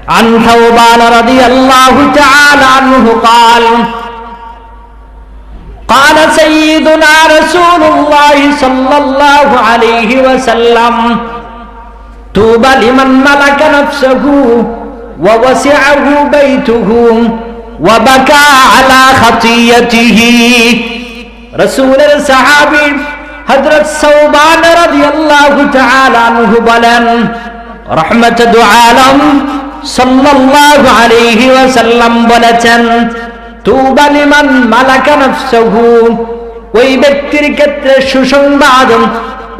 عن ثوبان رضي الله تعالى عنه قال قال سيدنا رسول الله صلى الله عليه وسلم طوبى لمن ملك نفسه ووسعه بيته وبكى على خطيئته রাসূলের সাহাবী হযরত সাওবান রাদিয়াল্লাহু তাআলা আনহু বলেন রাহমাতুল আলাম সাল্লাল্লাহু আলাইহি ওয়াসাল্লাম বলেছেন তুবা লিমান মালাকা নাফসহু ওই ব্যক্তির ক্ষেত্রে সুসংবাদ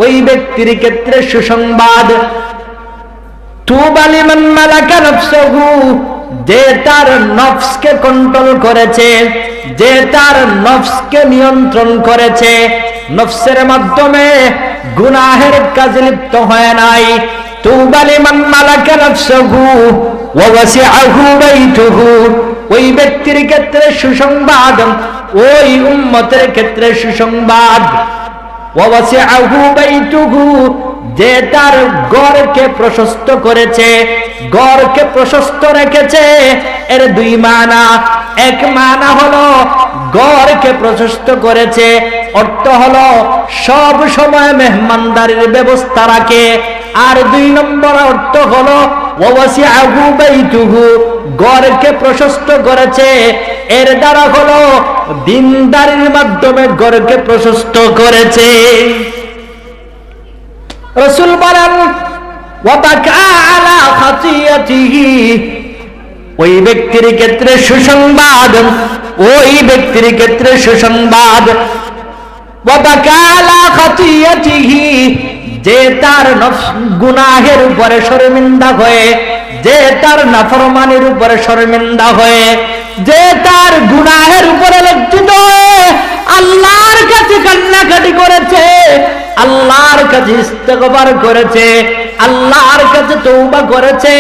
ওই ব্যক্তির ক্ষেত্রে সুসংবাদ তুবা লিমান মালাকা নাফসহু যে তার নফসকে কন্ট্রোল করেছে যে তার নফসকে নিয়ন্ত্রণ করেছে নফসের মাধ্যমে গুনাহের কাজে লিপ্ত হয় নাই তুবা লিমান মালাকা নাফসহু ওয়া ওয়াসিআহু বাইতুহু ওই ব্যক্তির ক্ষেত্রে সুসংবাদ ওই উম্মতের ক্ষেত্রে সুসংবাদ ওয়া ওয়াসিআহু বাইতুহু যে তার ঘরকে প্রশস্ত করেছে ঘরকে প্রশস্ত রেখেছে এর দুই মানা এক মানা হলো ঘরকে প্রশস্ত করেছে অর্থ হলো সব সময় মেহমানদারির ব্যবস্থা রাখে আর দুই নম্বর অর্থ হলো ওয়াসিআহু বাইতুহু ঘরকে প্রশস্ত করেছে এর দ্বারা হলো দিনদারির মাধ্যমে ঘরকে প্রশস্ত করেছে রাসূল বলেন ওয়াবাকা আলা খাতিয়াতিহি ওই ব্যক্তির ক্ষেত্রে সুসংবাদ ওই ব্যক্তির ক্ষেত্রে সুসংবাদ ওয়াবাকা আলা খাতিয়াতিহি যে তার গুনাহের উপরে শর্মিন্দা হয়ে যে তার নাফরমানির উপরে শর্মিন্দা হয়ে যে তার গুনাহের উপরে লজ্জিত হয়ে আল্লাহর কাছে কান্নাকাটি করেছে আল্লাহর কাছে ইস্তেগফার করেছে আল্লাহর কাছে তওবা করেছে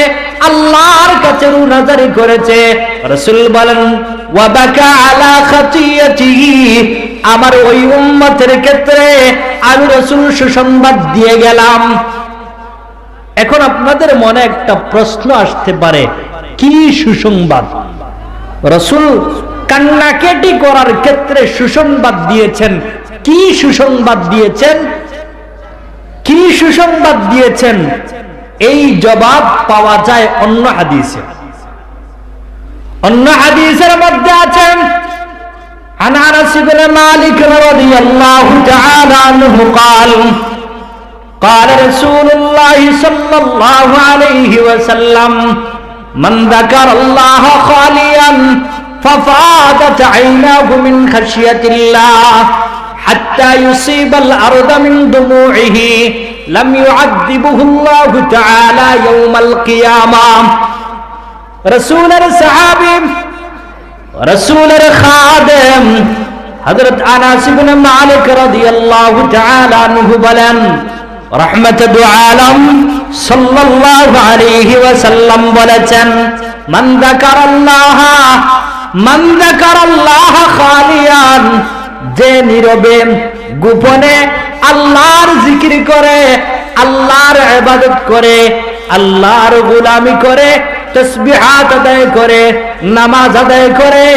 আল্লাহর কাছে রুনাজারি করেছে রাসূল বলেন ওয়াবাকা আলা খাতিয়াতিহি আমার ওই উম্মতের ক্ষেত্রে আমি রাসূল সুসংবাদ দিয়ে গেলাম এখন আপনাদের মনে একটা প্রশ্ন আসতে পারে কি সুসংবাদ রাসূল কান্নাকাটি করার ক্ষেত্রে সুসংবাদ দিয়েছেন কি সুসংবাদ দিয়েছেন কি সুসংবাদ দিয়েছেন এই জবাব পাওয়া যায় অন্য হাদিসে অন্য হাদিসের মধ্যে আছেন عن أنس بن مالك رضي الله تعالى عنه قال قال رسول الله صلى الله عليه وسلم من ذكر الله خاليا ففاضت عيناه من خشية الله حتى يصيب الأرض من دموعه لم يعذبه الله تعالى يوم القيامة رسول الصحابي رسول الخادم حضرت أنس بن مالك رضي الله تعالى عنه بلن رحمة العالم صلى الله عليه وسلم বলেছেন من ذكر الله خاليا যে নীরবে গোপনে আল্লাহর জিকির করে আল্লাহর ইবাদত করে আল্লাহর গোলামি করে তাসবিহাত আদায় করে নামাজ আদায় করে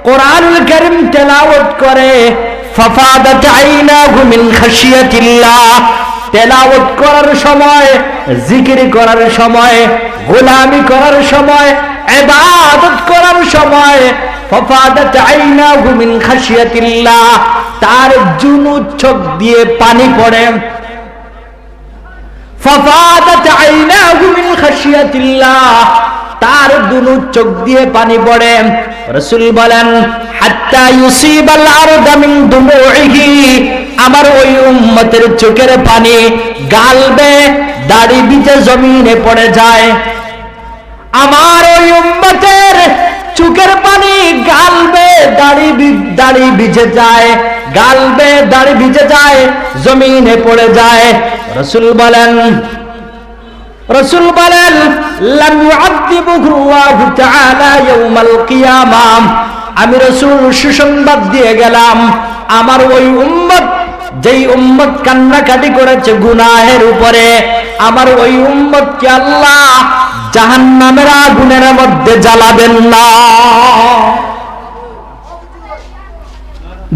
কোরআনুল কারীম তেলাওয়াত করে ফাফাদাত আইনাহু মিন খাশিয়াতিল্লাহ তেলাওয়াত করার সময় জিকির করার সময় গোলামি করার সময় ইবাদত করার সময় ফাফাদাত আইনাহু মিন খাশিয়াতিল্লাহ তার জুনু চোখ দিয়ে পানি পড়ে ফাফাদাত আইনাহু মিন খাশিয়াতিল্লাহ তার দুনু চোখ দিয়ে পানি পড়ে রাসূল বলেন হাত্তা ইউসিবাল আরদা মিন দুমুইহি আমার ওই উম্মতের চোখের পানি গালবে দাড়ি ভিজে জমিনে পড়ে যায় আমার ওই উম্মতের চোখের পানি গালবে দাড়ি ভিজে যায় গালবে দাড়ি ভিজে যায় জমিনে পড়ে যায় রাসূল বলেন লাম ইউআযিবুহুল্লাহু তাআলা ইয়াউমাল কিয়ামাহ আমি রাসূল সুসংবাদ দিয়ে গেলাম আমার ওই উম্মত যেই উম্মত কান্নাকাটি করেছে গুনাহের উপরে আমার ওই উম্মতকে আল্লাহ জাহান্নামের আগুনের মধ্যে জ্বালাবেন না।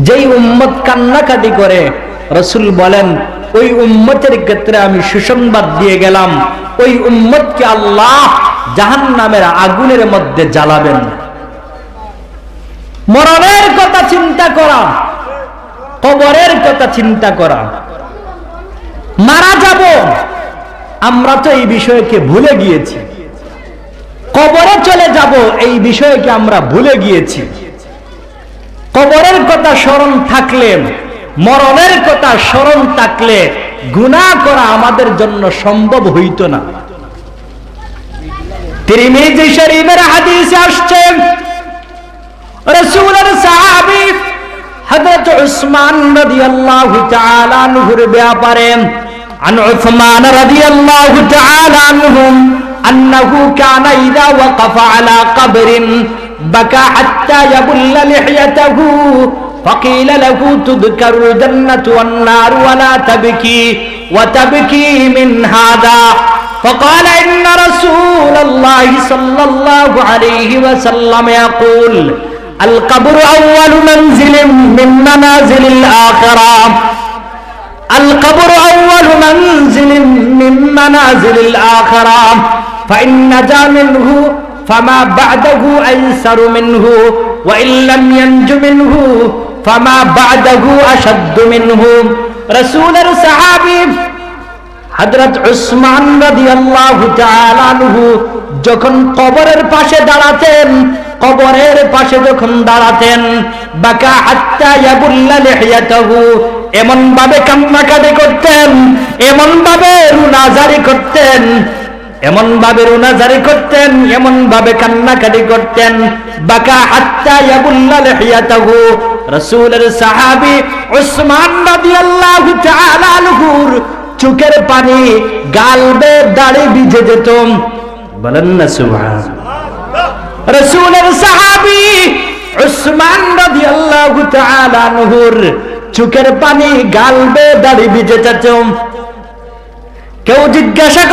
যেই উম্মত কান্নাকাটি করে, রাসূল বলেন ওই উম্মতের ক্ষেত্রে আমি সুসংবাদ দিয়ে গেলাম, ওই উম্মতকে আল্লাহ জাহান্নামের আগুনের মধ্যে জ্বালাবেন। মরণের কথা চিন্তা করা, কবরের কথা চিন্তা করা, মারা যাব, আমরা তো এই বিষয়কে ভুলে গিয়েছি। কবরে চলে যাব এই বিষয়কে আমরা ভুলে গিয়েছি। কবরের কথা স্মরণ থাকলে, মরণের কথা স্মরণ থাকলে গুনাহ করা আমাদের জন্য সম্ভব হইত না। তিরমিজি শরীফের হাদিসে আসছে, রাসূলের সাহাবী হযরত উসমান রাদিয়াল্লাহু তাআলা আনহুর ব্যাপারে, عن عثمان رضي الله تعالى عنهم أنه كان إذا وقف على قبر بكى حتى يبل لحيته فقيل له تذكر الجنة والنار ولا تبكي وتبكي من هذا فقال إن رسول الله صلى الله عليه وسلم يقول القبر أول منزل من منازل الآخرة القبر أول منزل من منازل الآخرة فإن نجا منه فما بعده أيسر منه وإن لم ينج منه فما بعده أشد منه رسول الصحابي হযরত উসমান রাদিয়াল্লাহু তাআলা আনহু যখন কবরের পাশে দাঁড়াতেন, কবরের পাশে যখন দাঁড়াতেন, বাকা হাত্তা ইয়াবুল্লা লিহিয়াতাহু, এমন ভাবে কান্নাকাটি করতেন, এমন ভাবে রুনাজারি করতেন, এমন ভাবে রুনাজারি করতেন, এমন ভাবে কান্নাকাটি করতেন, বাকা হাত্তা ইয়াবুল্লা লিহিয়াতাহু। রাসূলের সাহাবী উসমান রাদিয়াল্লাহু তাআলা আনহুর চোখের পানি গাল বেয়ে দাড়ি ভিজে যেত। বলেন না সুবহানাল্লাহ। রাসূলের সাহাবী উসমান রাদিয়াল্লাহু তাআলা আনহুর চোখের পানি গাল বেয়ে দাড়ি ভিজে যেত। কেউ জিজ্ঞাসা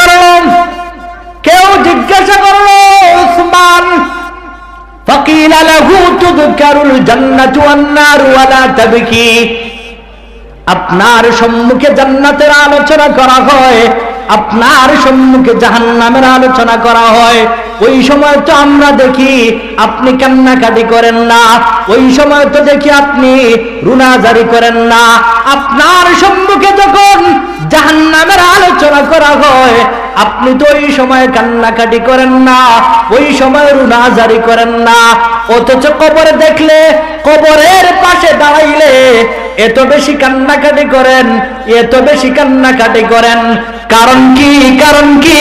করলো উসমান, ফাকিলা লাহু তুযকারুল জান্নাতু ওয়ান নারু ওয়ালা তাবকি, আপনার সম্মুখে জান্নাতের আলোচনা করা হয়, আপনার সম্মুখে জাহান্নামের আলোচনা করা হয়, ওই সময় তো আমরা দেখি আপনি কান্নাকাটি করেন না, ওই সময় তো দেখি আপনি রুনাজারি করেন না। আপনার সম্মুখে যখন জাহান্নামের আলোচনা করা হয়, আপনি তো ওই সময় কান্নাকাটি করেন না, ওই সময় রুনাজারি করেন না। অথচ কবরে দেখলে, কবরের পাশে দাঁড়াইলে এত বেশি কান্নাকাটি করেন, এত বেশি কান্নাকাটি করেন। কারণ কি? কারণ কি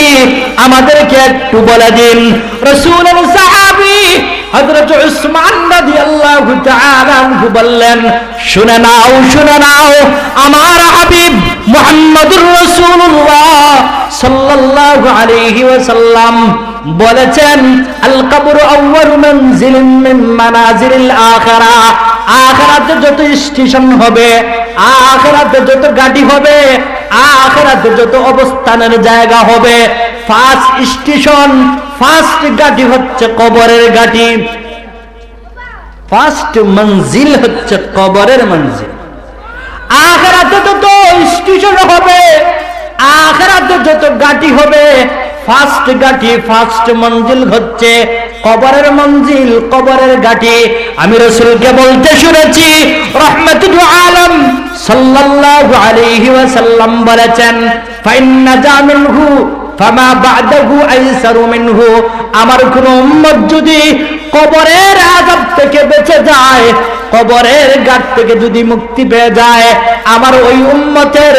আমাদেরকে একটু বলে দিন। রাসূলের সাহাবী হযরত উসমান রাদিয়াল্লাহু তাআলা আনহু বললেন, শুনে নাও, শুনে নাও, আমার হাবিব মুহাম্মদুর রাসূলুল্লাহ সাল্লাল্লাহু আলাইহি ওয়াসাল্লাম বলেছেন, আল কবরু আউয়ালু মানজিলিন মিন মানাজিলিল আখিরা, আখিরাতে যত স্টেশন হবে, আখিরাতে যত গাড়ি হবে, আখিরাতে যত অবস্থানের জায়গা হবে, ফার্স্ট স্টেশন, ফার্স্ট গাড়ি হচ্ছে কবরের গাড়ি, ফার্স্ট মঞ্জিল হচ্ছে কবরের মঞ্জিল। আখিরাতে যত স্টেশন হবে, আখিরাতে যত গাড়ি হবে, ফার্স্ট গাড়ি, ফার্স্ট মঞ্জিল হচ্ছে কবরের মঞ্জিল, কবরের গাড়ি। আমি রাসূলকে বলতে শুনেছি, রাহমাতুল আলাম সাল্লাল্লাহু আলাইহি ওয়াসাল্লাম বলেছেন, ফাইন্না জামিনহু ফামা বা'দাহু আইসারু মিনহু, আমার কোন উম্মত যদি কবরের আযাব থেকে বেঁচে যায়, কবরের ঘাট থেকে যদি মুক্তি পেয়ে যায়, আমার ওই উম্মতের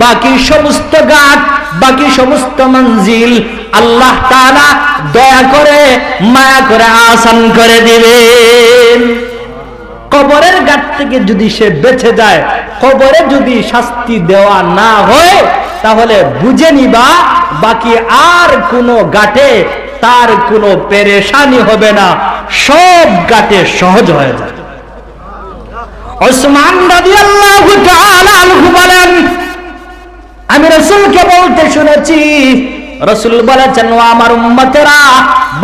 বাকি সমস্ত ঘাট, বাকি সমস্ত মঞ্জিল আল্লাহ তাআলা দয়া করে, মায়া করে আসান করে দিবেন। কবরের ঘাট থেকে যদি সে বেঁচে যায়, কবরে যদি শাস্তি দেওয়া না হয়, তাহলে বুঝে নিবা বাকি আর কোনো ঘাটে তার কোনো পেরেশানি হবে না, সব ঘাটে সহজ হয়ে যায়। উসমান রাদিয়াল্লাহু তাআলা আনহু বলেন, আমি রাসূলকে বলতে শুনেছি, রাসূল বলেছেন, ও আমার উম্মতেরা,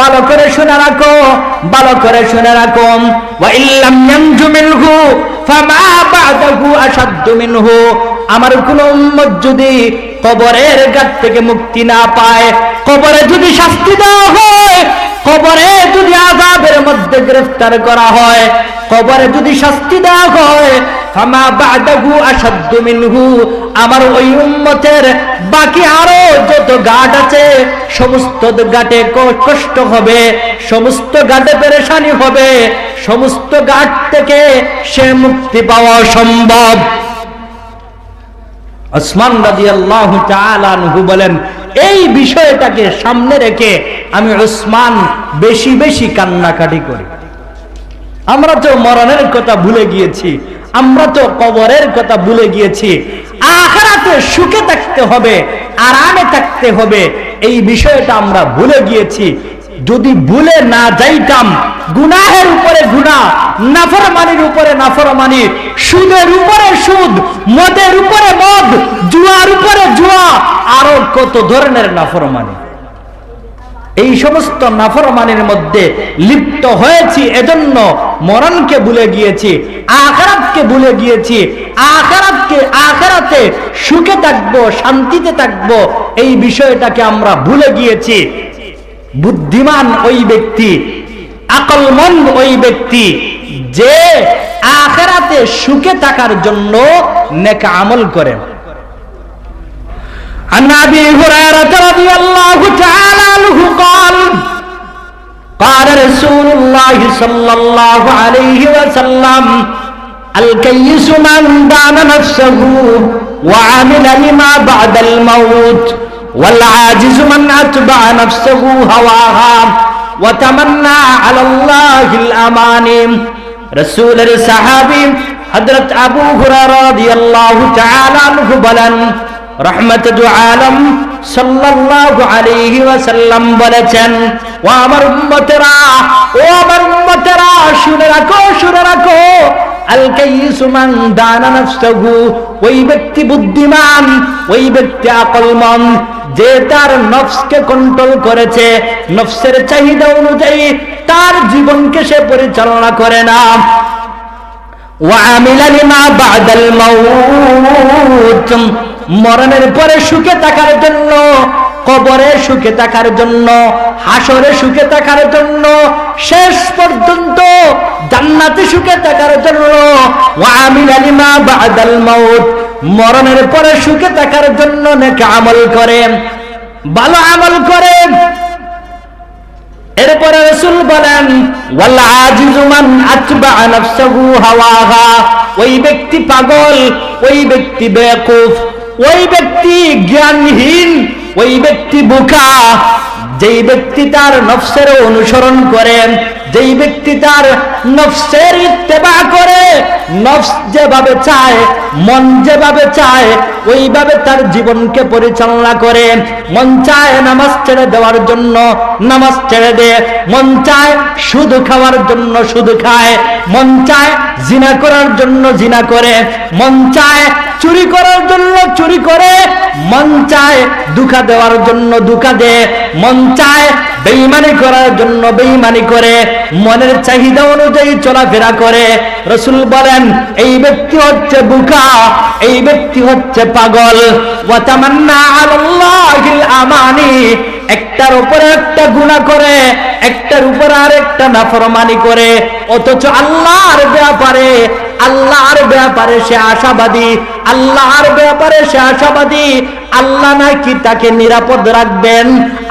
ভালো করে শুনে রাখো, ভালো করে শুনে রাখো, ওয়া ইল্লাম ইয়ানজু মিনহু ফামা বা'দাহু আশাদ্দু মিনহু। আমার কোন উম্মত যদি কবরের ঘাট থেকে মুক্তি না পায়, কবরে যদি শাস্তি দেওয়া হয়, কবরে যদি আযাবের মধ্যে গ্রেফতার করা হয়, কবরে যদি শাস্তি দেওয়া হয়, ফামা বা'দাহু আশাদ্দু মিনহু, আমার ওই উম্মতের বাকি আরো যত ঘাট আছে সমস্ত ঘাটে কষ্ট হবে, সমস্ত ঘাটে পেরেশানি হবে, সমস্ত ঘাট থেকে সে মুক্তি পাওয়া সম্ভব। ওসমান রাদিয়াল্লাহু তাআলা আনহু বলেন, এই বিষয়টাকে সামনে রেখে আমি ওসমান বেশি বেশি কান্নাকাটি করি। আমরা তো মরণের কথা ভুলে গিয়েছি, আমরা তো কবরের কথা ভুলে গিয়েছি। আখিরাতে সুখে থাকতে হবে, আরামে থাকতে হবে, এই বিষয়টা আমরা ভুলে গিয়েছি। যদি ভুলে না যাইতাম, গুনাহের উপরে গুনাহ, নাফরমানির উপরে নাফরমানি, সুদের উপরে সুদ, মদের উপরে মদ, জুয়ার উপরে জুয়া, আরো কত ধরনের নাফরমানি, এই সমস্ত নাফরমানির মধ্যে লিপ্ত হয়েছি, এজন্য মরণকে ভুলে গিয়েছি, আখিরাতকে ভুলে গিয়েছি। আখিরাতে সুখে থাকবো, শান্তিতে থাকবো, এই বিষয়টাকে আমরা ভুলে গিয়েছি। বুদ্ধিমান ওই ব্যক্তি, আকলমন্দ ওই ব্যক্তি যে আখিরাতে সুখে থাকার জন্য নেক আমল করে। عن أبي هريرة رضي الله تعالى عنه قال قال رسول الله صلى الله عليه وسلم الكيس من دان نفسه وعمل لما بعد الموت والعاجز من أتبع نفسه هواها وتمنى على الله الأماني. رسول الصحابي حضرت أبو هريرة رضي الله تعالى عنه বলেন, রহমতুল আলম সাল্লাল্লাহু আলাইহি ওয়াসাল্লাম বলেছেন, ও আমার উম্মতেরা, ও আমার উম্মতেরা, শুনে রাখো, শুনে রাখো, আল কাইয়িসু মান দানা নাফসাহু, ওই ব্যক্তি বুদ্ধিমান, ওই ব্যক্তি আকলমন, যে তার নফসকে কন্ট্রোল করেছে, নফসের চাহিদা অনুযায়ী তার জীবনকে সে পরিচালনা করে না। ওয়া আমিলা লিমা বাদাল মাউত, মরণের পরে সুখে থাকার জন্য, কবরে সুখে থাকার জন্য, হাসরে সুখে থাকার জন্য, শেষ পর্যন্ত জান্নাতে সুখে থাকার জন্য, ওয়া আমিলা লিমা বাদাল মাউত, মরণের পরে সুখে থাকার জন্য নেক আমল করে, ভালো আমল করে। এরপরে রাসূল বলেন, ওয়াল আজিজু মান আতবা নাফসাহু হাওয়াহা, ওই ব্যক্তি পাগল, ওই ব্যক্তি বেকুফ, ওই ব্যক্তি জ্ঞানহীন, ওই ব্যক্তি বোকা, যেই ব্যক্তি তার নফসের অনুসরণ করে, যেই ব্যক্তি তার নফসের ইত্তেবা করে, নফস যেভাবে চায়, মন যেভাবে চায়, ওইভাবে তার জীবনকে পরিচালনা করে। মন চায় নামাজ ছেড়ে দেওয়ার জন্য নামাজ ছেড়ে দেয়, মন চায় সুদ খাওয়ার জন্য সুদ খায়, মন চায় জিনা করার জন্য জিনা করে, মন চায় চুরি করার জন্য চুরি করে, মন চায় ধোঁকা দেওয়ার জন্য ধোঁকা দেয়, মন চায় বেঈমানি করার জন্য বেঈমানি করে, মনের চাহিদা অনুযায়ী চলাফেরা করে। রাসূল বলেন, এই ব্যক্তি হচ্ছে বোকা, এই ব্যক্তি হচ্ছে পাগল। ওয়া তামান্না আলাল্লাহিল আমানি, একটার উপরে একটা গুনাহ করে, একটার উপরে আরেকটা নাফরমানি করে, অথচ আল্লাহর ব্যাপারে সে আশাবাদী, আল্লাহর ব্যাপারে সে আশাবাদী, আল্লাহ নাকি তাকে নিরাপদ রাখবেন,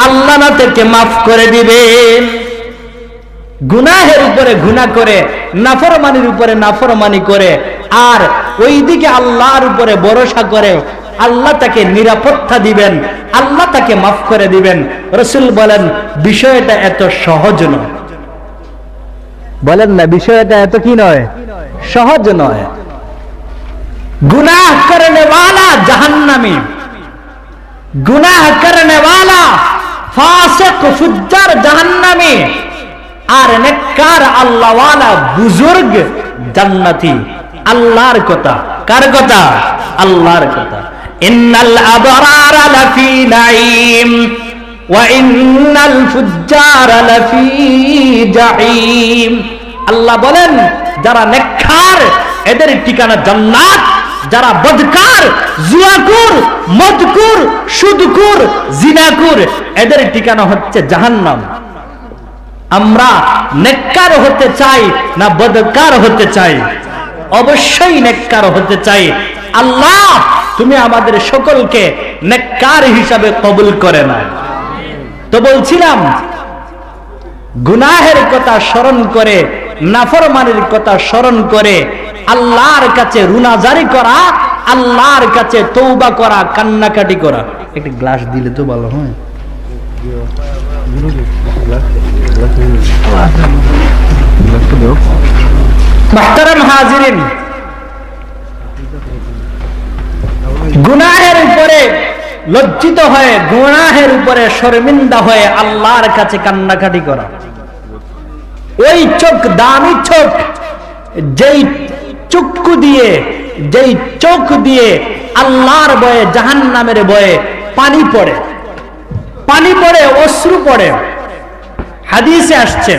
আল্লাহ না তাকে মাফ করে দিবেন। গুনাহের উপরে গুনাহ করে, নাফরমানির উপরে নাফরমানি করে, আর ওইদিকে আল্লাহর উপরে ভরসা করে, আল্লাহ তাকে নিরাপত্তা দিবেন, আল্লাহ তাকে মাফ করে দিবেন। রাসূল বলেন, বিষয়টা এত সহজ নয়। বলেন না, বিষয়টা এত কি নয়, সহজ নয়। গুনাহ করনে वाला জাহান্নামী, গুনাহ করনে वाला ফাসিক ফুজ্জার জাহান্নামী, আর নেককার আল্লাহ ওয়ালা বুজুর্গ জান্নাতি। আল্লাহর কথা, কার কথা? আল্লাহর কথা। ইন্নাল আবরারা লাফি নাঈম, ওয়া ইন্নাল ফুজ্জারা লাফি জাহিম। আল্লাহ বলেন যারা নেককার এদের ঠিকানা জান্নাত, যারা বদকার, জুয়াকুর, মদকুর, সুদকুর, জিনাকুর এদের ঠিকানা হচ্ছে জাহান্নাম। আমরা নেককার হতে চাই না বদকার হতে চাই? অবশ্যই নেককার হতে চাই। আল্লাহ তুমি আমাদের সকলকে নেককার হিসাবে কবুল করে নাও। তো বলছিলাম গুনাহের কথা স্মরণ করে, নাফরমানির কথা স্মরণ করে আল্লাহর কাছে রুনাজারি করা, আল্লাহর কাছে তওবা করা, কান্নাকাটি করা। একটা গ্লাস দিলে তো ভালো হয়। মুহতারাম হাজিরিন, গুনাহের উপরে লজ্জিত হয়ে, গুনাহের উপরে শর্মিন্দা হয়ে আল্লাহর কাছে কান্নাকাটি করা। ওই চোখ দামি চোখ, যেই চক্ষু দিয়ে, যেই চোখ দিয়ে আল্লাহর ভয়ে, জাহান্নামের ভয়ে পানি পড়ে, পানি পড়ে, অশ্রু পড়ে। হাদিসে আসছে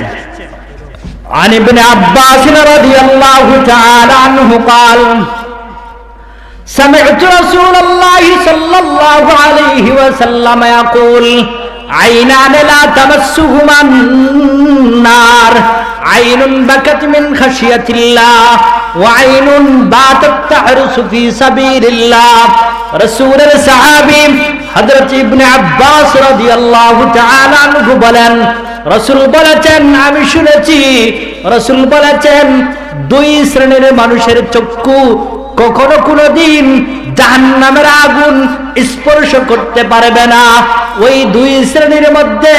عن ابن عباس رضي الله تعالى عنه قال سمعت رسول الله صلى الله عليه وسلم يقول عينان لا تمسهما النار عين بكت من خشية الله وعين باتت تحرس في سبيل الله رسول الصحابي হযরত ইবনে আব্বাস রাদিয়াল্লাহু তাআলা আনহু বলেন, রাসূল বলেছেন আমি শুনেছি, রাসূল বলেছেন দুই শ্রেণীর মানুষের চক্ষু কখনো কোনোদিন জাহান্নামের আগুন স্পর্শ করতে পারবে না। ওই দুই শ্রেণীর মধ্যে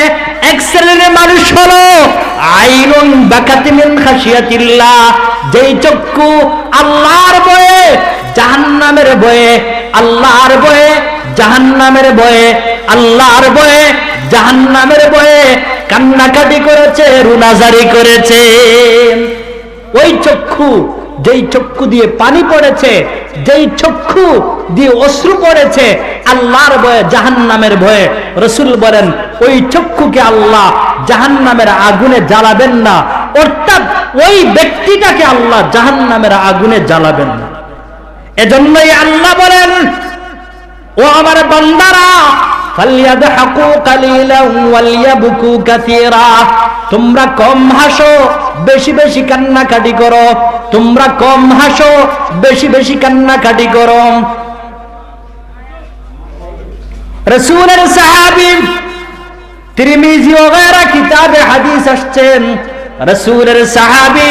এক শ্রেণীর মানুষ হলো আইনুন বাকাত মিন খাশিয়াতিল্লাহ, যেই চক্ষু আল্লাহর ভয়ে, জাহান্নামের ভয়ে, আল্লাহর ভয়ে, জাহান্নামের ভয়ে, আল্লাহর ভয়ে, জাহান্নামের ভয়ে কান্নাকাটি করেছে, রুনাজারি করেছে। ওই চক্ষু, যেই চক্ষু দিয়ে পানি পড়েছে, যেই চক্ষু দিয়ে অশ্রু পড়েছে আল্লাহর ভয়ে, জাহান্নামের ভয়ে, রাসূল বলেন ওই চক্ষুকে আল্লাহ জাহান্নামের আগুনে জ্বালাবেন না, অর্থাৎ ওই ব্যক্তিটাকে আল্লাহ জাহান্নামের আগুনে জ্বালাবেন না। এজন্যই আল্লাহ বলেন ও আমার বান্দারা ফালইয়াদহাকু কালিলান ওয়ালইয়াবকু কাসীরা, তোমরা কম হাসো, বেশি বেশি কান্নাকাটি করো। তোমরা কম হাসো, বেশি বেশি কান্নাকাটি করো। রাসূলের সাহাবী তিরমিজি ও গায়রা কিতাবে হাদিস আসছেন, রাসূলের সাহাবী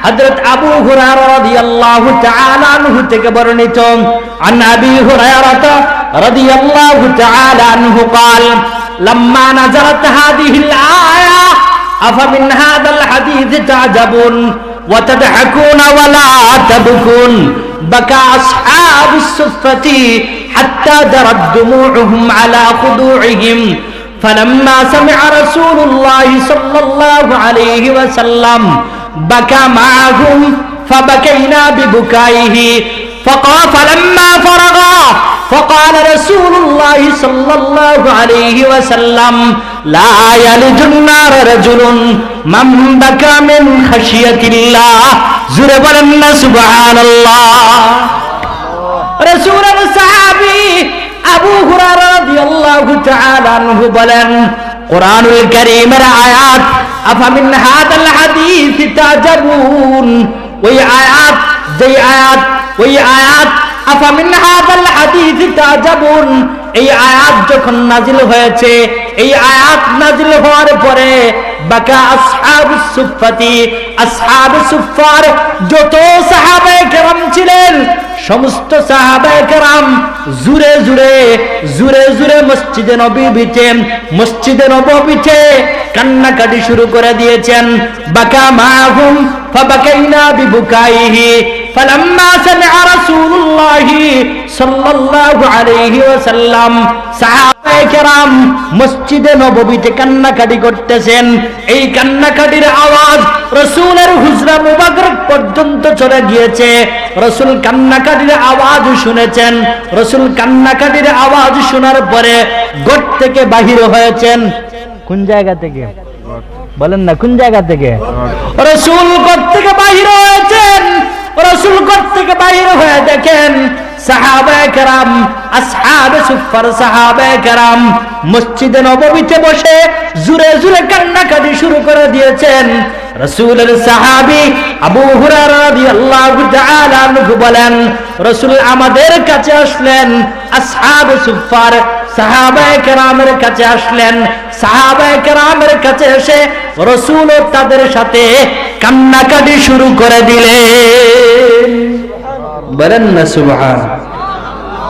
হযরত আবু হুরায়রা রাদিয়াল্লাহু তাআলা আনহু থেকে বর্ণিত, আন আবি হুরায়রা রাদিয়াল্লাহু তাআলা আনহু قال لما نزلت هذه الآية أفمن هذا الحديث تعجبون وتضحكون ولا تبكون بكى أصحاب الصفة حتى جرت دموعهم على خدوعهم فلما سمع رسول الله صلى الله عليه وسلم بكى معهم فبكينا ببكائه فلما فرغ فقال رسول الله صلى الله عليه وسلم لا يلج النار رجل من بكى من خشية الله زور بلنا سبحان الله رسول الصحابي আবু হুরায়রা রাদিয়াল্লাহু তাআলা আনহু বলেন কোরআনুল কারীমের আয়াত আফামিন হাদাল হাদিস তাজাবুন, ওই আয়াত, যেই আয়াত, ওই আয়াত আফামিন হাদাল হাদিস তাজাবুন, এই আয়াত যখন নাজিল হয়েছে, এই আয়াত নাজিল হওয়ার পরে বাকা আসহাবুস সুফফাতি, আসহাবুস সুফফার যত সাহাবায়ে কেরাম ছিলেন সমস্ত সাহাবায়ে কেরাম জুরে জুরে জুরে জুরে মসজিদে নববীতে কান্নাকাটি শুরু করে দিয়েছেন। বাকা মাহুম ফাবাকাইনা বিবুকাইহি, ফালাম্মা সামিআ রাসূলুল্লাহি সাল্লাল্লাহু আলাইহি ওয়াসাল্লাম, সাহাবায়ে কেরাম মসজিদে নববীতে কান্নাকাটি করতেছেন। এই কান্নাকাটির আওয়াজ রাসূলের হুজরা মুবারক পর্যন্ত চলে গিয়েছে। রাসূল কান্নাকাটির আওয়াজ শুনেছেন। রাসূল কান্নাকাটির আওয়াজ শোনার পরে ঘর থেকে বাহির হয়েছেন। কোন জায়গা থেকে বলেন না, কোন জায়গা থেকে? রাসূল ঘর থেকে বাহির হয়েছেন। রাসূল ঘর থেকে বাহির হয়ে দেখেন সাহাবায়ে কেরাম, আসহাবে সুফফার সাহাবায়ে কেরাম মসজিদে নববীতে বসে জোরে জোরে কান্নাকাটি শুরু করে দিয়েছেন। রাসূলের সাহাবী আবু হুরায়রা রাদিয়াল্লাহু তাআলা আনহু বলেন, রাসূল আমাদের কাছে আসলেন, আসহাবে সুফফার সাহাবায়ে কেরামের কাছে আসলেন। সাহাবায়ে কেরামের কাছে এসে রাসূলও তাদের সাথে কান্নাকাটি শুরু করে দিলেন। বলেন না সুবহান।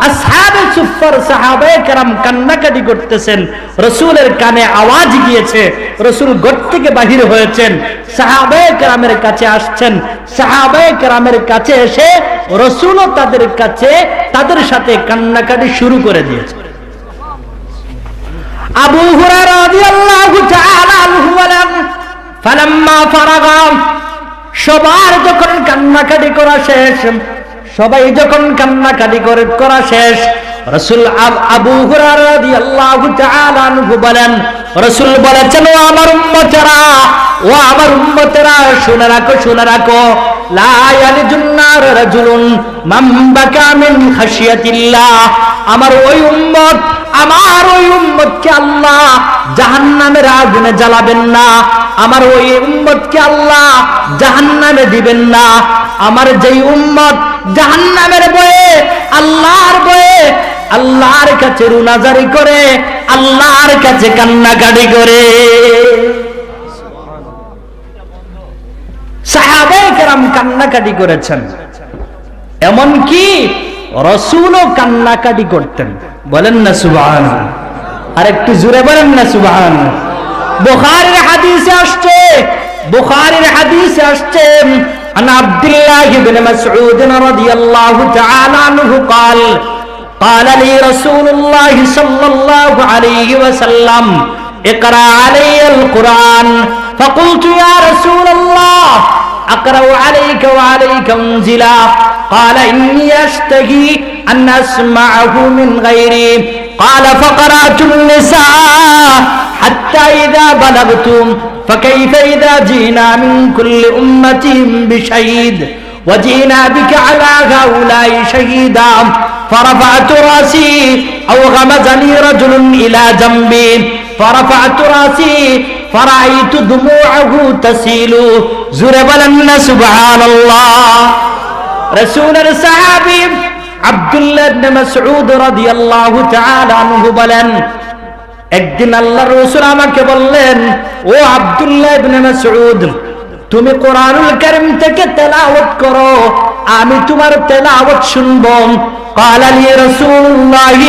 আসহাবে সুফফার সাহাবায়ে কেরাম কান্নাকাটি করতেছেন। রাসূলের কানে আওয়াজ গিয়েছে। রাসূল ঘর থেকে বাহির হয়েছেন, সাহাবায়ে কেরামের কাছে আসছেন। সাহাবায়ে কেরামের কাছে এসে রাসূলও তাদের সাথে কান্নাকাটি শুরু করে দিয়েছে। আবু হুরায়রা রাদিয়াল্লাহু তাআলা আনহু বলেন, ফালাম্মা ফারাগা, সবার যখন কান্নাকাটি করা শেষ, সবাই যখন কান্নাকাটি করা শেষ, রাসূল আবু হুরায়রা রাদিয়াল্লাহু তাআলা আনহু বলেন, রাসূল বলেছেন, ও আমার উম্মতেরা শুনে রাখো, লা ইয়ালিজুন নার রাজুলুন মান বাকা মিন খাশিয়াতিল্লাহ। আমার ওই উম্মতকে আল্লাহ জাহান্নামের আগুনে জ্বালাবেন না। আমার ওই উম্মতকে আল্লাহ জাহান্নামে দিবেন না। আমার যেই উম্মত জাহান্নামের ভয়ে, আল্লাহর কাছে রুনাজারি করে, আল্লাহর কাছে কান্নাকাটি করে। সাহাবায়ে কেরাম কান্নাকাটি করেছেন, এমনকি রাসূলও কান্নাকাটি করতেন। বলেন না সুবহানাল্লাহ। আর একটু জোরে বলেন না সুবহানাল্লাহ। বুখারীর হাদিসে আসছে عن عبد الله بن مسعود رضي الله تعالى عنه قال لي رسول الله صلى الله عليه وسلم اقرأ علي القرآن فقلت يا رسول الله أقرأ عليك وعليك أنزلا قال إني أشتهي أن أسمعه من غيري قال فقرأت النساء حتى إذا بلغتم فكيف إذا جئنا من كل أمة بشهيد وجئنا بك على هؤلاء شهيدا فرفعت رأسي أو غمزني رجل إلى جنبي فرفعت رأسي فرأيت دموعه تسيل زربلن سبحان الله رسول الصحابي عبد الله بن مسعود رضي الله تعالى عنه বলেন, একদিন আল্লাহর রাসূল আমাকে বললেন, ও আব্দুল্লাহ ইবনে মাসউদ, তুমি কোরআনুল কারীম থেকে তেলাওয়াত করো, আমি তোমার তেলাওয়াত শুনবো। قال لي رسول الله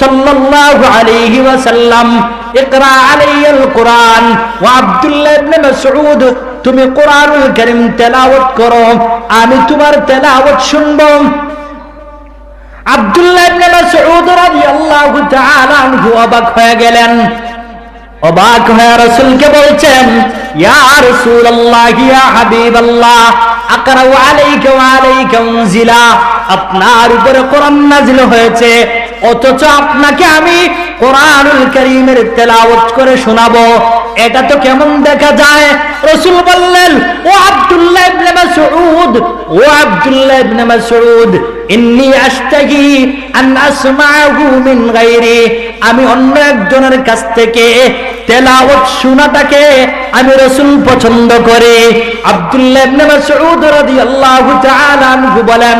صلى الله عليه وسلم اقرأ علي القرآن وعبد الله بن مسعود, তুমি কোরআনুল কারীম তেলাওয়াত করো, আমি তোমার তেলাওয়াত শুনবো। আব্দুল্লাহ ইবনে মাসউদ রাদিয়াল্লাহু তাআলা আনহু অবাক হয়ে গেলেন। অবাক হয়ে রাসূলকে বলছেন, ইয়া রাসূলুল্লাহ, ইয়া হাবিবাল্লাহ, আকরাউ আলাইকা ওয়া আলাইকা উনজিলা, আপনার উপরে কোরআন নাযিল হয়েছে, অথচ আপনাকে আমি কোরআনুল কারীমের তেলাওয়াত করে শোনাবো, এটা তো কেমন দেখা যায়? রাসূল বললেন, ও আব্দুল্লাহ ইবনে মাসউদ, ইন্নী আশতাহি আন আসমা'হু মিন গায়রি, আমি অন্য একজনের কাছ থেকে তেলাওয়াত শোনাটাকে আমি রাসূল পছন্দ করি। আব্দুল্লাহ ইবনে মাসউদ রাদিয়াল্লাহু তাআলা আনহু বলেন,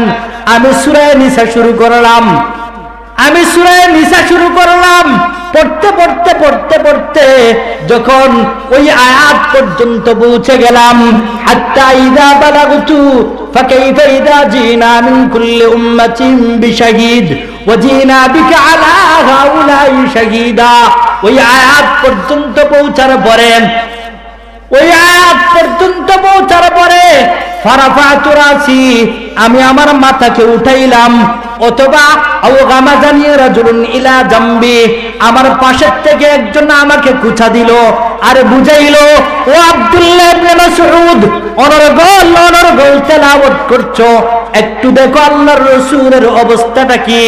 আমি সূরা নিসা শুরু করলাম। পড়তে যখন ওই আয়াত পর্যন্ত পৌঁছে গেলাম, হাত্তা ইযা বালাগতু ফাকাইফা ইযা জিনা মিন কুল্লি উম্মাতিন বিশাহীদ ওয়া জিনা বিকা আলা হাউলাই শাহীদা, ওই আয়াত পর্যন্ত পৌঁছার পরে ফারাফাতু রাসি, আমি আমার মাথাকে উঠাইলাম, অথবা আও গামাজানি রাজুলুন ইলা জামবি, আমার পাশের থেকে একজন আমাকে কুছা দিল আর বুঝাইলো, ও আব্দুল্লাহ ইবনে মাসউদ, অনর্গল তেলাওয়াত করছো, একটু দেখো আল্লাহর রাসূলের অবস্থাটা কি।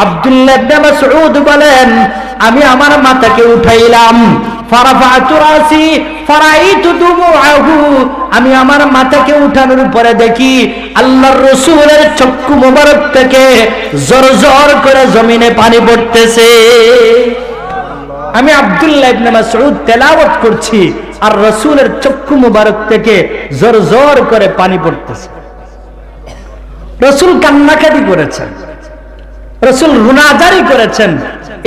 আব্দুল্লাহ ইবনে মাসউদ বলেন, আমি আমার মাথাকে উঠাইলাম, ফারাফাতু রাসি ফারাইতু দুমুআহু, আমি আমার মাথাকে উঠানোর পরে দেখি আল্লাহর রাসূলের চক্ষু মোবারক থেকে জোর করে জমিনে পানি পড়তেছে। আমি আব্দুল্লাহ ইবনে মাসউদ তেলাওয়াত করছি আর রাসূলের চক্ষু মোবারক থেকে জোর করে পানি পড়তেছে। রাসূল কান্নাকাটি করেছেন, রাসূল রুনাজারি করেছেন।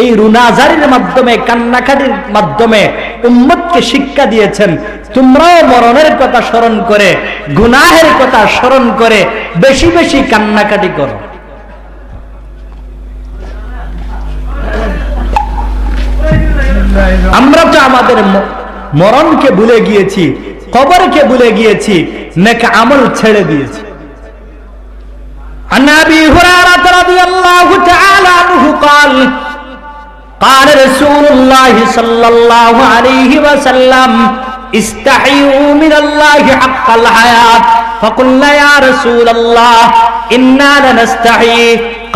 এই রুনাজারির মাধ্যমে, কান্নাকাটির মাধ্যমে উম্মতকে শিক্ষা দিয়েছেন, তোমরাও মরণের কথা স্মরণ করে, গুনাহের কথা স্মরণ করে বেশি বেশি কান্নাকাটি করো। আমরা তো আমাদের মরণকে ভুলে গিয়েছি, কবরকে ভুলে গিয়েছি, নেক আমল ছেড়ে দিয়েছি। عن أبي هريرة رضي الله تعالى عنه قال قال رسول الله صلى الله عليه وسلم استحيوا من الله حق الحياة فقلنا يا رسول الله إنا لنستحي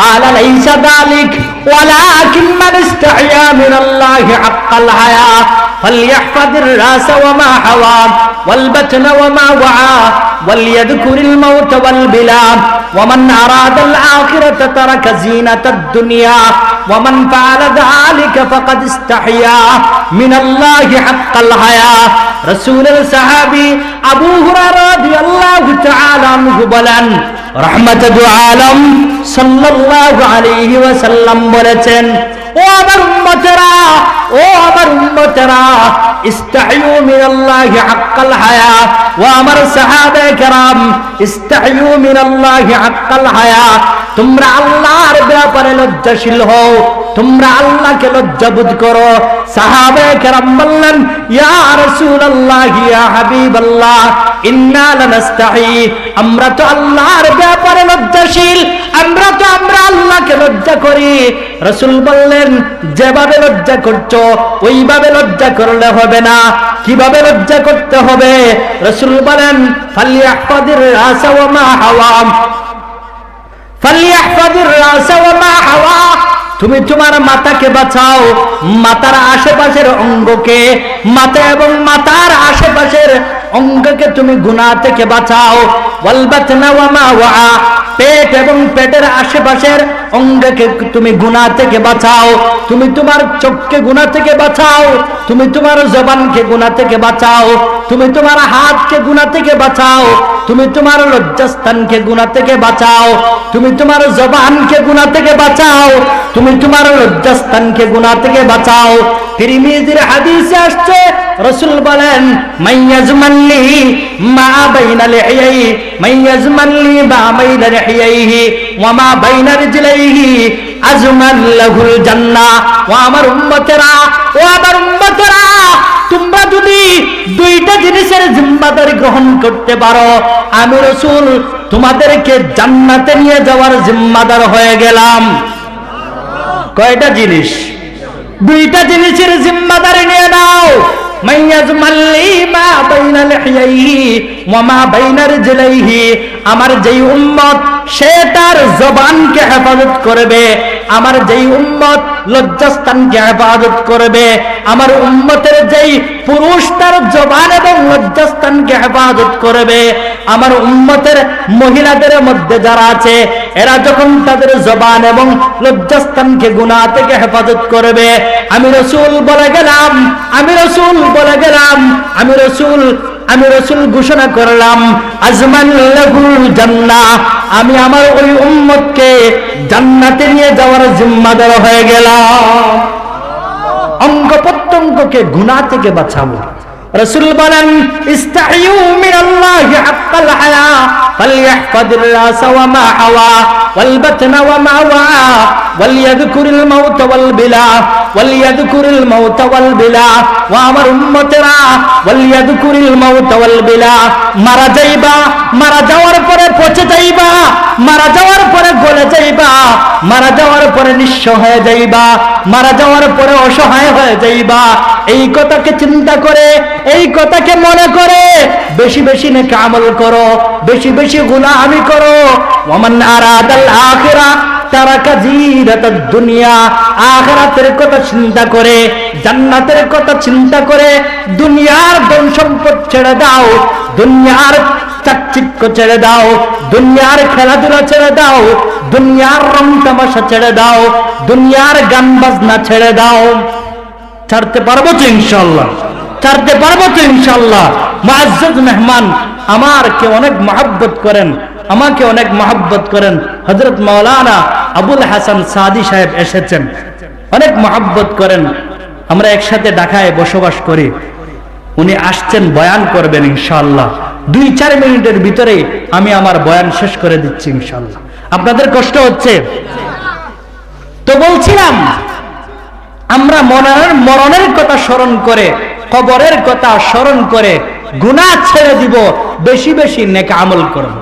قال ليس ذلك ولكن من استحيا من الله حق الحياة فليحفظ الرأس وما حوى والبطن وما وعى وليذكر الموت والبلى ومن أراد الآخرة ترك زينة الدنيا ومن فعل ذلك فقد استحيا من الله حق الحياة। رسول الصحابي أبو هريرة رضي الله تعالى عنه বলেন, রাহমাতুল আলম সাল্লাল্লাহু আলাইহি ওয়াসাল্লাম বলেছেন, ও আমার উম্মতেরা, ও আমার উম্মতেরা, ইস্তাহিউ মিনাল্লাহি হাক্কাল হায়া। ও আমার সাহাবায়ে কেরাম, ইস্তাহিউ মিনাল্লাহি হাক্কাল হায়া, তোমরা আল্লাহর ব্যাপারে লজ্জাশীল হও, তোমরা আল্লাহকে লজ্জাবোধ করো। সাহাবায়ে কেরাম বললেন, ইয়া রাসূলুল্লাহ, ইয়া হাবিবাল্লাহ, ইন্না লানাস্তাহি, আমরা তো আল্লাহর ব্যাপারে লজ্জাশীল, আমরা আল্লাহকে লজ্জা করি। রাসূল বললেন, যেভাবে লজ্জা করছো ওইভাবে লজ্জা করলে হবে না, কিভাবে লজ্জা করতে হবে? রাসূল বলেন, ফালিয়াহফাদির রাসা ওয়া মা হাওয়া, ফালিয়াহফাদির রাসা ওয়া মা হাওয়া, তুমি তোমার মাথাকে বাঁচাও, মাথার আশেপাশের অঙ্গকে, মাথা এবং মাথার আশেপাশের অঙ্গকে তুমি গুনাহ থেকে বাঁচাও। ওয়াল বাতনা ওয়া মা ওয়া, পেট এবং পেটের আশেপাশের অঙ্গকে তুমি গুনাহ থেকে বাঁচাও। তুমি তোমার চোখকে গুনাহ থেকে বাঁচাও, তুমি তোমার জবানকে গুনাহ থেকে বাঁচাও, তুমি তোমার হাতকে গুনাহ থেকে বাঁচাও, তুমি তোমার লজ্জাস্থানকে গুনাহ থেকে বাঁচাও, তুমি তোমার জবানকে গুনাহ থেকে বাঁচাও, তুমি তোমার লজ্জাস্থানকে গুনাহ থেকে বাঁচাও। তিরমিজির হাদিসে আসছে, রাসূল বলেন, মাইয়াজমানলি মা বাইনা লিহিয়াহি, মাইয়াজমানলি মা বাইনা লিহিয়াহি ওয়া মা বাইনা রিজলাইহি আজমান লাহুল জান্নাহ। ও আমার উম্মতেরা, ও আমার উম্মতেরা, তোমরা যদি দুইটা জিনিসের জিম্মাদারি গ্রহণ করতে পারো, আমি রাসূল তোমাদেরকে জান্নাতে নিয়ে যাওয়ার জিম্মাদার হয়ে গেলাম। কয়টা জিনিস? দুইটা জিনিসের জিম্মাদারি নিয়ে নাও। মাইয়াজমাল্লি মা বাইনা লিহিয়াহি ওয়া মা বাইনা রিজলাইহি, আমার যেই উম্মত সে তার জবানকে হেফাজত করবে, আমার যেই উম্মত লজ্জাস্থানকে হেফাজত করবে, আমার উম্মতের যেই পুরুষ তার জবান এবং লজ্জাস্থানকে হেফাজত করবে, আমার উম্মতের মহিলাদের মধ্যে যারা আছে এরা যখন তাদের জবান এবং লজ্জাস্থানকে গুনাহ থেকে হেফাজত করবে, আমি রাসূল বলে গেলাম, আমি রাসূল বলে গেলাম, আমি রাসূল ঘোষণা করলাম, আজমান লাহুল জান্নাহ, আমি আমার ওই উম্মতকে জান্নাতে নিয়ে যাওয়ার জিম্মাদার হয়ে গেলাম। অঙ্গ প্রত্যঙ্গকে গুনাহ থেকে বাঁচাবো, রাসূল বলেন ইস্তাহিউ মিনাল্লাহি হাক্কাল হায়া ফালইহফাদির রাস ওয়া মা হাওয়া ওয়াল বাতনা ওয়া মা ওয়া ওয়ালিয়াযকুরিল মাউত ওয়াল বিলা ওয়ালিয়াযকুরিল মাউত ওয়াল বিলা ওয়া আমার উম্মতেরা ওয়ালিয়াযকুরিল মাউত ওয়াল বিলা মারা যাইবা, মারা যাওয়ার পরে পচে যাইবা, মারা যাওয়ার পরে গলে যাইবা, মারা যাওয়ার পরে নিঃস্ব হয়ে যাইবা, মারা যাওয়ার পরে অসহায় হয়ে যাইবা। এই কথাকে চিন্তা করে, এই কথাকে মনে করে বেশি বেশি নেক আমল করো, বেশি বেশি গুনাহ করো। ওয়ামান আরাদাল আখিরা তারাকা জিরাতাদ দুনিয়া, আখিরাতের কথা চিন্তা করে, জান্নাতের কথা চিন্তা করে দুনিয়ার ধন সম্পদ ছেড়ে দাও, দুনিয়ার চাকচিক্য ছেড়ে দাও, দুনিয়ার খেলাধুলা ছেড়ে দাও, দুনিয়ার রং তামাশা ছেড়ে দাও, দুনিয়ার গান বাজনা ছেড়ে দাও। ছাড়তে পারবো তো ইনশাআল্লাহ? ছাড়তে পারবো তো ইনশাআল্লাহ? মুআজ্জাজ মেহমান আমারকে অনেক মহব্বত করেন, আমাকে অনেক মহব্বত করেন। হযরত মাওলানা আবুল হাসান সাদি সাহেব এসেছেন, অনেক মহব্বত করেন। আমরা একসাথে ঢাকায় বসবাস করি। উনি আসছেন, বয়ান করবেন ইনশাআল্লাহ। 2-4 মিনিটের ভিতরে আমি আমার বয়ান শেষ করে দিচ্ছি ইনশাআল্লাহ। আপনাদের কষ্ট হচ্ছে তো? বলছিলাম আমরা মরণের কথা স্মরণ করে, কবরের কথা স্মরণ করে গুনাহ ছেড়ে দিব, বেশি বেশি নেক আমল করব।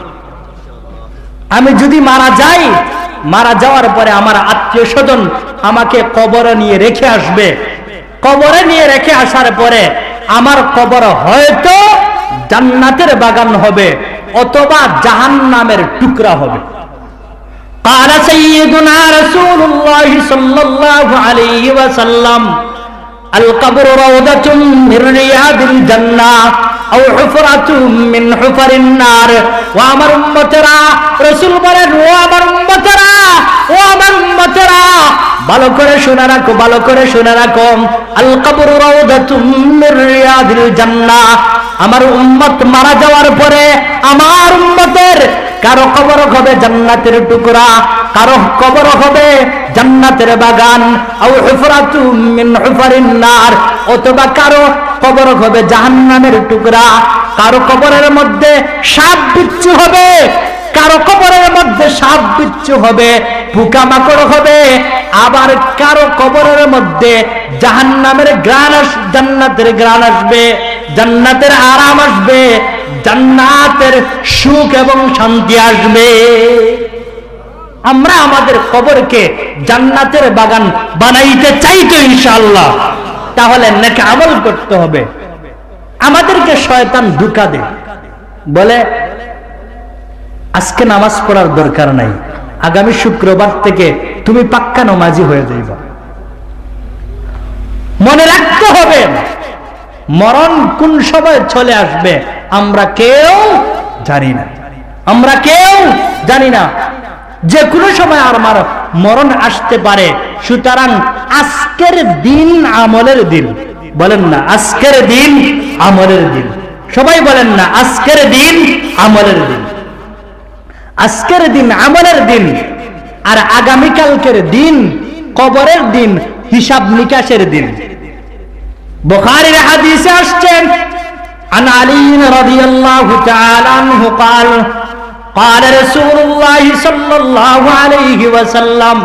আমি যদি মারা যাই, মারা যাওয়ার পরে আমার আত্মীয় স্বজন আমাকে কবরে নিয়ে রেখে আসবে। কবরে নিয়ে রেখে আসার পরে আমার কবর হয়তো জান্নাতের বাগান হবে অথবা জাহান্নামের টুকরা হবে। قال سيدنا رسول الله صلى الله عليه وسلم القبر روضة من رياض الجنة أو حفرة من حفر النار। وامر উম্মতেরা, রাসূল বলেন ও আমার উম্মতেরা, ও আমার উম্মতেরা, ভালো করে শুনে রাখো, ভালো করে শুনে রাখো। আল কবর রাউদাতুম মির রিয়াদিল জান্নাহ। আমার উম্মত মারা যাওয়ার পরে আমার উম্মতের কারো কবর হবে জান্নাতের টুকরা, কারো কবর হবে জান্নাতের বাগান। আও হুফরাতুম মিন হুফারিন নার, অথবা কারো কবর হবে জাহান্নামের টুকরা। কারো কবরের মধ্যে সাপ বিচ্ছু হবে, কারো কবরের মধ্যে সাপ বিচ্ছু হবে, পোকামাকড় হবে। আবার কারো কবরের মধ্যে জাহান্নামের ঘ্রাণ, জান্নাতের ঘ্রাণ আসবে, জান্নাতের আরাম আসবে, জান্নাতের সুখ এবং শান্তি আসবে। আমরা আমাদের কবরকে জান্নাতের বাগান বানাইতে চাই তো ইনশাআল্লাহ? তাহলে নেক আমল করতে হবে। আমাদেরকে শয়তান ধোঁকা দেয়, বলে আজকে নামাজ পড়ার দরকার নাই, আগামী শুক্রবার থেকে তুমি পাক্কা নামাজি হয়ে যাইবা। মনে রাখতে হবে মরণ কোন সময় চলে আসবে আমরা কেউ জানি না, আমরা কেউ জানি না। যে কোনো সময় আমার মরণ আসতে পারে। সুতরাং আজকের দিন আমলের দিন, বলেন না আজকের দিন আমলের দিন। সবাই বলেন না আজকের দিন আমলের দিন। আজকের দিন আমলের দিন, আর আগামীকালকের দিন কবরের দিন, হিসাব নিকাশের দিন। বুখারীর হাদিসে আসছেন عن علي رضي الله تعالى عنه قال قال رسول الله صلى الله عليه وسلم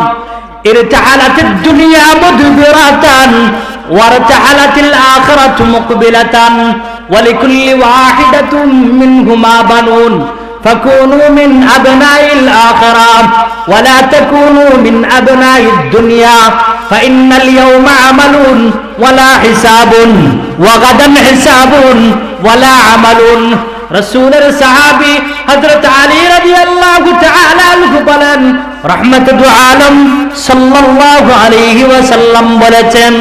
ارتحلت الدنيا مدبرة وارتحلت الآخرة مقبلة ولكل واحدة منهما بنون فكونوا من أبناء الآخرة ولا تكونوا من أبناء الدنيا فإن اليوم عمل ولا حساب وغدا حساب ولا عمل। রাসূলের সাহাবী হযরত আলী রাদিয়াল্লাহু তাআলা আনহু বলেন, রাহমাতুল আলম সাল্লাল্লাহু আলাইহি ওয়াসাল্লাম বলেছেন,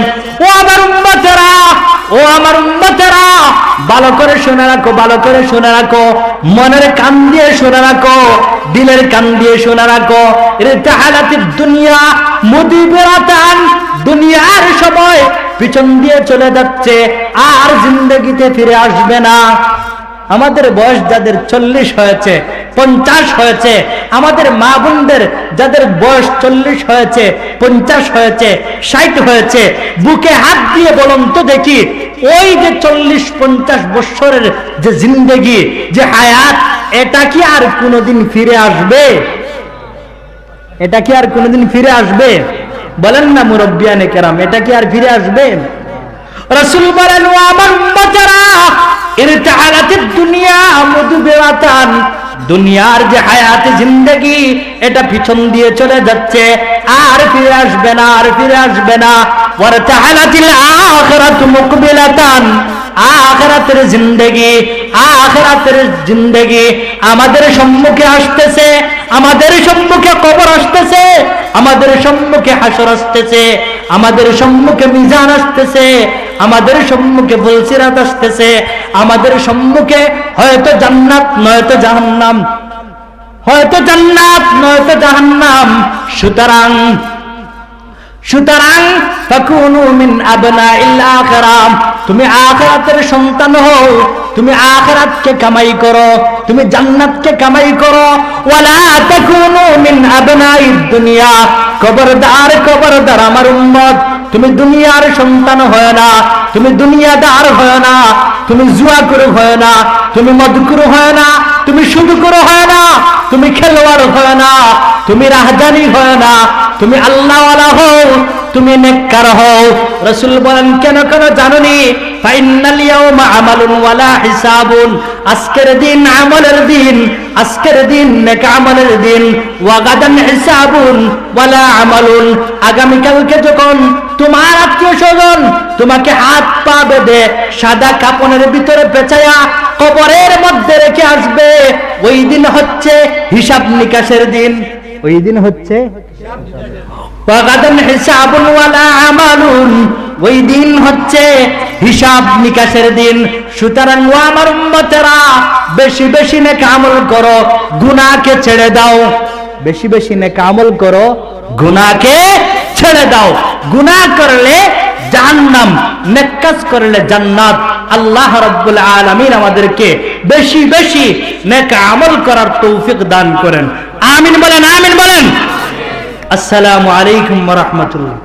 ও আমার উম্মতেরা, ও আমার উম্মতেরা, ভালো করে শুনে রাখো, ভালো করে শুনে রাখো, মনের কান দিয়ে শুনে রাখো, দিলের কান দিয়ে শুনে রাখো। ইরতাহালাতিদ দুনিয়া মুদিবিরাতান, দুনিয়ার সময় পিছন দিয়ে চলে যাচ্ছে, আর জিন্দেগিতে ফিরে আসবে না। আমাদের বয়স যাদের 40 হয়েছে, 50 হয়েছে, আমাদের মা বোনদের যাদের বয়স 40 হয়েছে, 50 হয়েছে, 60 হয়েছে, বুকে হাত দিয়ে বলুন তো দেখি, ওই যে 40-50 বছরের যে জিন্দেগি, যে হায়াত, এটা কি আর কোনোদিন ফিরে আসবে? এটা কি আর কোনোদিন ফিরে আসবে? বলেন না মুরব্বিয়ানে কেরাম, এটা কি আর ফিরে আসবে? রাসূল বলেন, ও আমার উম্মতেরা, ইরতাহালাতিদ দুনিয়া মুদবিরাতান, দুনিয়ার যে হায়াত জিন্দেগি, এটা পিছন দিয়ে চলে যাচ্ছে, আর ফিরে আসবে না, আর ফিরে আসবে না। ওয়ারতাহালাতিল আখিরাতু মুকবিলাতান, আখিরাতের জিন্দেগি, আখিরাতের জিন্দেগি আমাদের সম্মুখে আসতেছে, আমাদের সম্মুখে কবর আসতেছে, আমাদের সম্মুখে হাসর আসতেছে, আমাদের সম্মুখে মিজান আসতেছে, আমাদের সম্মুখে ফুলসিরাত আসতেছে, আমাদের সম্মুখে হয়তো জান্নাত নয়তো জাহান্নাম, হয়তো জান্নাত নয়তো জাহান্নাম। সুতরাং ফাকুনু মিন আবনাইল আখিরাম, তুমি আখিরাতের সন্তান হও, তুমি আখিরাতকে কামাই করো, তুমি জান্নাতকে কামাই করো। ওয়ালা তাকুনু মিন আবনাইদ দুনিয়া, খবরদার খবরদার আমার উম্মত, তুমি দুনিয়ার সন্তান হয় না, তুমি দুনিয়াদার হয় না, তুমি জুয়াখোর হয় না, তুমি মদখোর হয় না, তুমি সুদখোর হয় না, তুমি খেলোয়াড় হয় না, তুমি রাহজানি হয় না, তুমি আল্লাহওয়ালা হও, তুমি নেককার হও। রাসূল বলেন, কেন কেন জানোনি? ফাইনাল ইয়াউমা আমালুন ওয়ালা হিসাবুন, আজকের দিন আমলের দিন, আজকের দিন নেক আমলের দিন। ওয়া গাদান হিসাবুন ওয়ালা আমালুন, আগামী কালকে যখন তোমার আত্মীয়স্বজন তোমাকে হাত পা বেঁধে সাদা কাপড়ের ভিতরে পেঁচায়া কবরের মধ্যে রেখে আসবে, ওই দিন হচ্ছে হিসাব নিকাশের দিন, ওই দিন হচ্ছে ওয়াগাদান হিসাবুন ওয়ালা আমালুন, ওই দিন হচ্ছে হিসাব নিকাশের দিন। সুতরাং ও আমার উম্মতেরা, বেশি বেশি নেক আমল করো, গুনাহকে ছেড়ে দাও, বেশি বেশি নেক আমল করো, গুনাহকে ছেড়ে দাও। গুনাহ করলে জাহান্নাম, নেক কাজ করলে জান্নাত। আল্লাহ রাব্বুল আলামিন আমাদেরকে বেশি বেশি নেক আমল করার তৌফিক দান করেন। আমিন বলেন, আমিন বলেন। আসসালামু আলাইকুম ওয়া রাহমাতুল্লাহ।